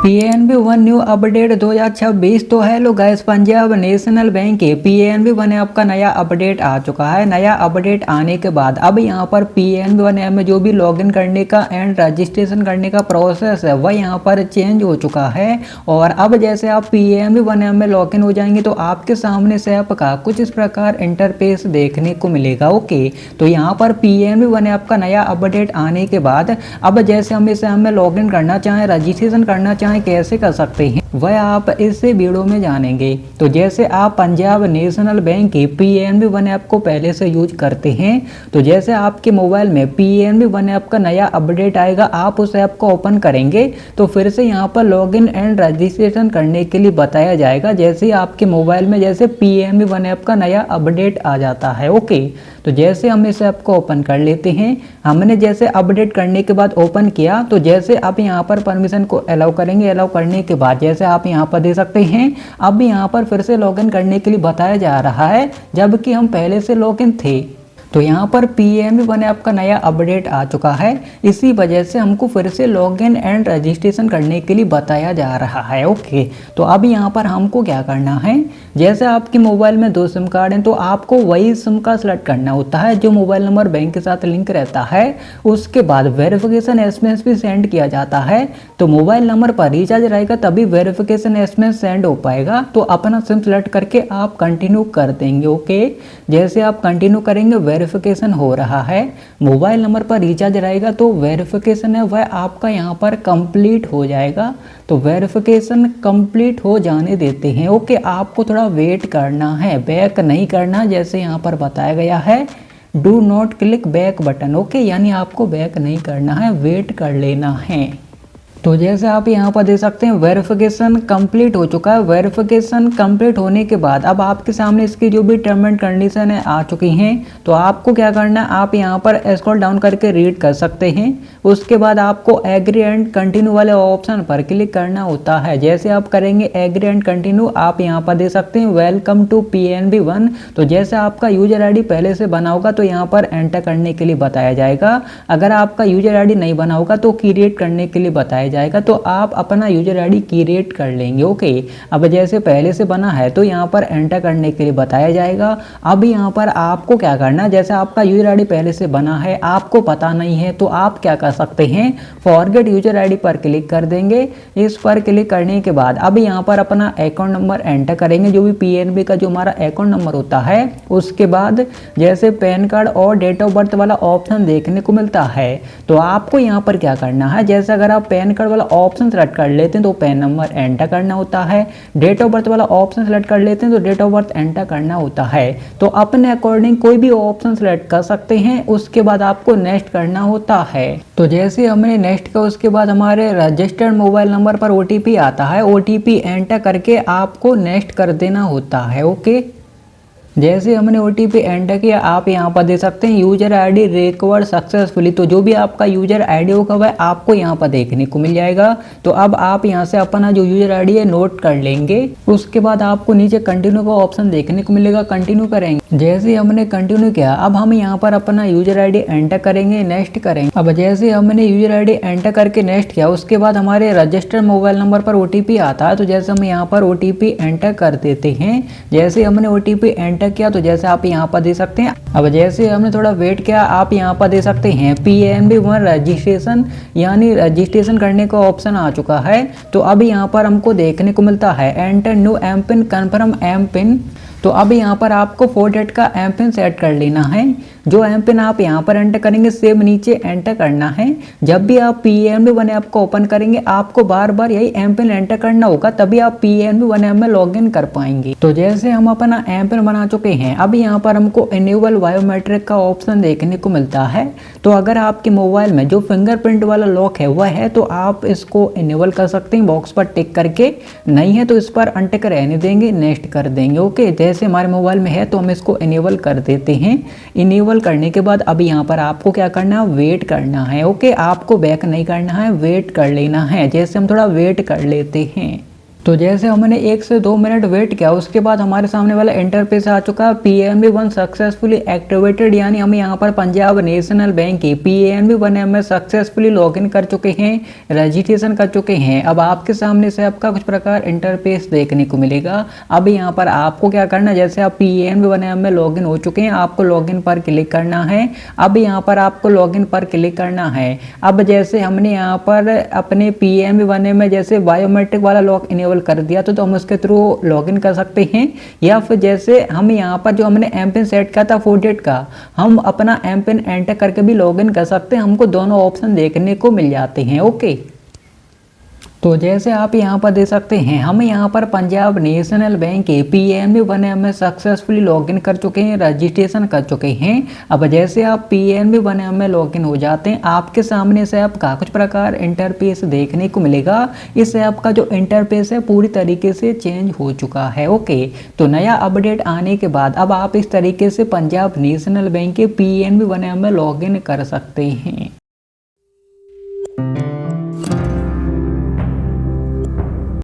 PNB one new update 2026। तो hello guys, Punjab national bank के PNB one app का नया अपडेट आ चुका है। नया अपडेट आने के बाद अब यहाँ पर पीएनबी वन ऐप में जो भी लॉगिन करने का एंड रजिस्ट्रेशन करने का प्रोसेस है वह यहाँ पर चेंज हो चुका है। और अब जैसे आप पीएनबी वन ऐप में लॉगिन हो जाएंगे तो आपके सामने इस ऐप का कुछ इस प्रकार इंटरफेस देखने को मिलेगा। ओके, तो यहाँ पर पीएनबी वन ऐप का नया अपडेट आने के बाद अब जैसे हम इस ऐप में लॉगिन करना चाहें, रजिस्ट्रेशन करना चाहें, कैसे कर सकते हैं वह आप इस वीडियो में जानेंगे। तो जैसे आप पंजाब नेशनल बैंक की पीएनबी वन ऐप को पहले से यूज करते हैं तो जैसे आपके मोबाइल में पीएनबी वन ऐप का नया अपडेट आएगा, आप उस ऐप को ओपन करेंगे तो फिर से यहाँ पर लॉगिन एंड रजिस्ट्रेशन करने के लिए बताया जाएगा। जैसे ही आपके मोबाइल में जैसे पीएनबी वन ऐप का नया अपडेट आ जाता है। ओके, तो जैसे हम इस ऐप को ओपन कर लेते हैं, हमने जैसे अपडेट करने के बाद ओपन किया तो जैसे आप यहाँ पर परमिशन को अलाउ करेंगे, अलाउ करने के बाद जैसे आप यहाँ पर दे सकते हैं अब यहाँ पर फिर से लॉगिन करने के लिए बताया जा रहा है जबकि हम पहले से लॉगिन थे। तो यहाँ पर पीएनबी वन ऐप का नया अपडेट आ चुका है, इसी वजह से हमको फिर से लॉगिन एंड रजिस्ट्रेशन करने के लिए बताया जा रहा है। ओके, तो अब यहाँ पर हमको क्या करना है, जैसे आपके मोबाइल में 2 सिम कार्ड हैं तो आपको वही सिम का सिलेक्ट करना होता है जो मोबाइल नंबर बैंक के साथ लिंक रहता है। उसके बाद वेरिफिकेशन एसएमएस भी सेंड किया जाता है। तो मोबाइल नंबर पर रिचार्ज रहेगा तभी वेरिफिकेशन एसएमएस सेंड हो पाएगा। तो अपना सिम सिलेक्ट करके आप कंटिन्यू कर देंगे। ओके, जैसे आप कंटिन्यू करेंगे वेरिफिकेशन हो रहा है, मोबाइल नंबर पर रिचार्ज रहेगा तो वेरिफिकेशन है वह आपका यहाँ पर कंप्लीट हो जाएगा। तो वेरिफिकेशन कंप्लीट हो जाने देते हैं। ओके, आपको थोड़ा वेट करना है, बैक नहीं करना, जैसे यहाँ पर बताया गया है do not click back button. Okay, यानी आपको बैक नहीं करना है, वेट कर लेना है। तो जैसे आप यहाँ पर दे सकते हैं वेरिफिकेशन कंप्लीट हो चुका है। वेरिफिकेशन कंप्लीट होने के बाद अब आपके सामने इसकी जो भी टर्म एंड कंडीशन है आ चुकी हैं। तो आपको क्या करना है, आप यहाँ पर स्क्रॉल डाउन करके रीड कर सकते हैं। उसके बाद आपको एग्री एंड कंटिन्यू वाले ऑप्शन पर क्लिक करना होता है। जैसे आप करेंगे एग्री एंड कंटिन्यू, आप यहाँ पर दे सकते हैं वेलकम टू पीएनबी वन। तो जैसे आपका यूजर आईडी पहले से बना होगा तो यहाँ पर एंटर करने के लिए बताया जाएगा। अगर आपका यूजर आईडी नहीं बना होगा तो क्रिएट करने के लिए बताया जाएगा, तो आप अपना यूजर आईडी क्रिएट कर लेंगे। ओके, अब जैसे पहले से बना है तो यहाँ पर एंटर करने के लिए बताया जाएगा। अब यहाँ पर आपको क्या करना है, जैसे आपका यूजर आईडी पहले से बना है, आपको पता नहीं है तो आप क्या कर सकते हैं, फॉरगेट यूजर आईडी पर क्लिक कर देंगे। इस पर क्लिक करने के बाद अब यहाँ पर अपना अकाउंट नंबर एंटर करेंगे, जो भी पीएनबी का जो हमारा अकाउंट नंबर होता है। उसके बाद जैसे पैन कार्ड और डेट ऑफ बर्थ वाला ऑप्शन देखने को मिलता है। तो आपको यहाँ पर क्या करना है, जैसे अगर आप पैन कार्ड वाला ऑप्शन सेलेक्ट कर लेते हैं तो पैन नंबर एंटर करना होता है। डेट ऑफ बर्थ वाला ऑप्शन सेलेक्ट कर लेते हैं तो डेट ऑफ बर्थ एंटर करना होता है। तो अपने अकॉर्डिंग कोई भी ऑप्शन सेलेक्ट कर सकते हैं। उसके बाद आपको नेक्स्ट करना होता है। तो जैसे हमने नेक्स्ट का उसके बाद हमारे रजिस्टर्ड मोबाइल नंबर पर ओटीपी आता है, ओटीपी एंटर करके आपको नेक्स्ट कर देना होता है। ओके, जैसे हमने ओटीपी एंटर किया आप यहाँ पर दे सकते हैं यूजर आईडी रिकवर सक्सेसफुली। तो जो भी आपका यूजर आईडी होगा वह आपको यहाँ पर देखने को मिल जाएगा। तो अब आप यहाँ से अपना जो यूजर आईडी है नोट कर लेंगे। उसके बाद आपको नीचे कंटिन्यू का ऑप्शन देखने को मिलेगा, कंटिन्यू करेंगे। जैसे हमने कंटिन्यू किया अब हम यहाँ पर अपना यूजर आईडी एंटर करेंगे, नेक्स्ट करेंगे। अब जैसे हमने यूजर आईडी एंटर करके नेक्स्ट किया उसके बाद हमारे रजिस्टर्ड मोबाइल नंबर पर ओटीपी आता है। तो जैसे हम यहाँ पर ओटीपी एंटर कर देते हैं। जैसे हमने ओटीपी एंटर किया तो जैसे आप यहाँ पर दे सकते हैं। अब जैसे हमने थोड़ा वेट किया आप यहाँ पर दे सकते हैं पीएनबी वन रजिस्ट्रेशन, यानी रजिस्ट्रेशन करने का ऑप्शन आ चुका है। तो अब यहाँ पर हमको देखने को मिलता है enter new M PIN confirm M PIN. तो अब यहाँ पर आपको 4 डिजिट का एम पिन सेट कर लेना है। जो एम पिन आप यहाँ पर एंटर करेंगे सेम नीचे एंटर करना है। जब भी आप पीएनबी वन ऐप को ओपन करेंगे आपको बार बार यही एम पिन एंटर करना होगा, तभी आप पीएनबी वन ऐप में लॉगिन कर पाएंगे। तो जैसे हम अपना एम पिन बना चुके हैं अब यहाँ पर हमको इनेबल बायोमेट्रिक का ऑप्शन देखने को मिलता है। तो अगर आपके मोबाइल में जो फिंगरप्रिंट वाला लॉक है वह है तो आप इसको इनेबल कर सकते हैं बॉक्स पर टिक करके, नहीं है तो इस पर अनटिक रहने देंगे, नेक्स्ट कर देंगे। ओके, जैसे हमारे मोबाइल में है तो हम इसको इनेबल कर देते हैं। इनेबल करने के बाद अब यहाँ पर आपको क्या करना है, वेट करना है। ओके, आपको बैक नहीं करना है, वेट कर लेना है। जैसे हम थोड़ा वेट कर लेते हैं। तो जैसे हमने 1 से 2 मिनट वेट किया, उसके बाद हमारे सामने वाला इंटरफेस आ चुका है पीएनबी वन सक्सेसफुली एक्टिवेटेड, यानी हम यहाँ पर पंजाब नेशनल बैंक के पीएनबी वन ऐप में सक्सेसफुली लॉगिन कर चुके हैं, रजिस्ट्रेशन कर चुके हैं। अब आपके सामने से आपका कुछ प्रकार इंटरफेस देखने को मिलेगा। अब यहाँ पर आपको क्या करना है, जैसे आप पीएनबी वन ऐप में लॉगिन हो चुके हैं, आपको लॉगिन पर क्लिक करना है। अब यहाँ पर आपको लॉगिन पर क्लिक करना है। अब जैसे हमने यहाँ पर अपने पीएनबी वन ऐप में जैसे बायोमेट्रिक वाला लॉक इनेबल कर दिया तो हम उसके थ्रू लॉगिन कर सकते हैं, या फिर जैसे हम यहाँ पर जो हमने एम पिन सेट किया था 4 डिजिट का, हम अपना एम पिन एंटर करके भी लॉगिन कर सकते हैं। हमको दोनों ऑप्शन देखने को मिल जाते हैं। ओके, तो जैसे आप यहाँ पर देख सकते हैं, हम यहाँ पर पंजाब नेशनल बैंक के पीएनबी वन ऐप में सक्सेसफुली लॉगिन कर चुके हैं, रजिस्ट्रेशन कर चुके हैं। अब जैसे आप पीएनबी वन ऐप में लॉगिन हो जाते हैं, आपके सामने से आपका कुछ प्रकार इंटरफेस देखने को मिलेगा। इस ऐप का जो इंटरफेस है पूरी तरीके से चेंज हो चुका है। ओके, तो नया अपडेट आने के बाद अब आप इस तरीके से पंजाब नेशनल बैंक के पीएनबी वन ऐप में लॉगिन कर सकते हैं।